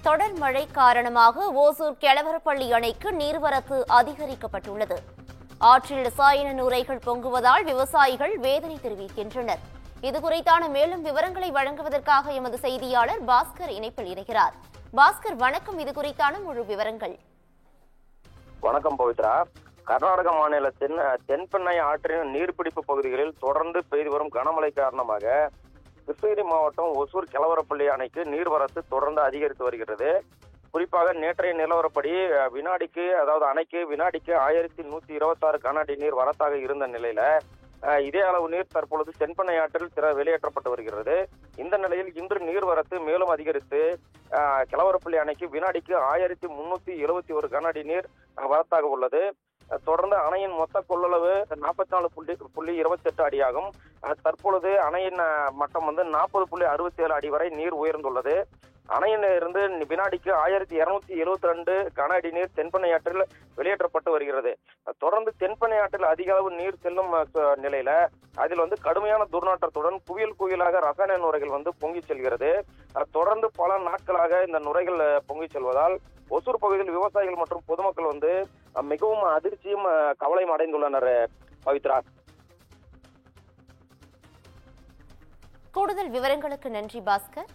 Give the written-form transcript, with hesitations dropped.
தொடர் மழை காரணமாக ஓசூர் கெலவரப்பள்ளி அணைக்கு நீர்வரத்து அதிகரிக்கப்பட்டுள்ளது. ஆற்றில் ரசாயன நுரைகள் பொங்குவதால் விவசாயிகள் வேதனை தெரிவிக்கின்றனர். இதுகுறித்தான மேலும் விவரங்களை வழங்குவதற்காக எமது செய்தியாளர் பாஸ்கர் இணைப்பில் இணைகிறார். பாஸ்கர், வணக்கம். இதுகுறித்தான முழு விவரங்கள். வணக்கம் பவித்ரா. கர்நாடக மாநிலத்தின் தென்பெண்ணை ஆற்றின் நீர்பிடிப்பு பகுதிகளில் தொடர்ந்து பெய்து வரும் கனமழை காரணமாக கிருஷ்ணகிரி மாவட்டம் ஒசூர் கெலவரப்பள்ளி அணைக்கு நீர்வரத்து தொடர்ந்து அதிகரித்து வருகிறது. குறிப்பாக நேற்றைய நிலவரப்படி அணைக்கு வினாடிக்கு 1126 கன அடி நீர் வரத்தாக இருந்த நிலையில இதே அளவு நீர் தற்பொழுது தென்பெண்ணை ஆற்றில் வெளியேற்றப்பட்டு வருகிறது. இந்த நிலையில் இன்று நீர்வரத்து மேலும் அதிகரித்து கெலவரப்பள்ளி அணைக்கு வினாடிக்கு 1371 கன அடி நீர் வரத்தாக உள்ளது. தொடர்ந்து அணையின் மொத்த கொள்ளளவு 44.28 அடியாகும். தற்பொழுது அணையின் மட்டம் 40.67 அடி வரை நீர் உயர்ந்துள்ளது. அணையில் இருந்து வினாடிக்கு 1272 கன அடி நீர் தென்பெண்ணை ஆற்றில் வெளியேற்றப்பட்டு வருகிறது. தொடர்ந்து தென்பெண்ணை ஆற்றில் அதிக அளவு நீர் செல்லும் நிலையில அதில் கடுமையான துர்நாற்றத்துடன் குவியலாக ரசாயன நுரைகள் பொங்கி செல்கிறது. தொடர்ந்து பல நாட்களாக இந்த நுரைகள் பொங்கி செல்வதால் ஒசூர் பகுதியில் விவசாயிகள் மற்றும் பொதுமக்கள் மிகவும் அதிர்ச்சியும் கவலையும் அடைந்துள்ளனர். பவித்ரா, கூடுதல் விவரங்களுக்கு நன்றி பாஸ்கர்.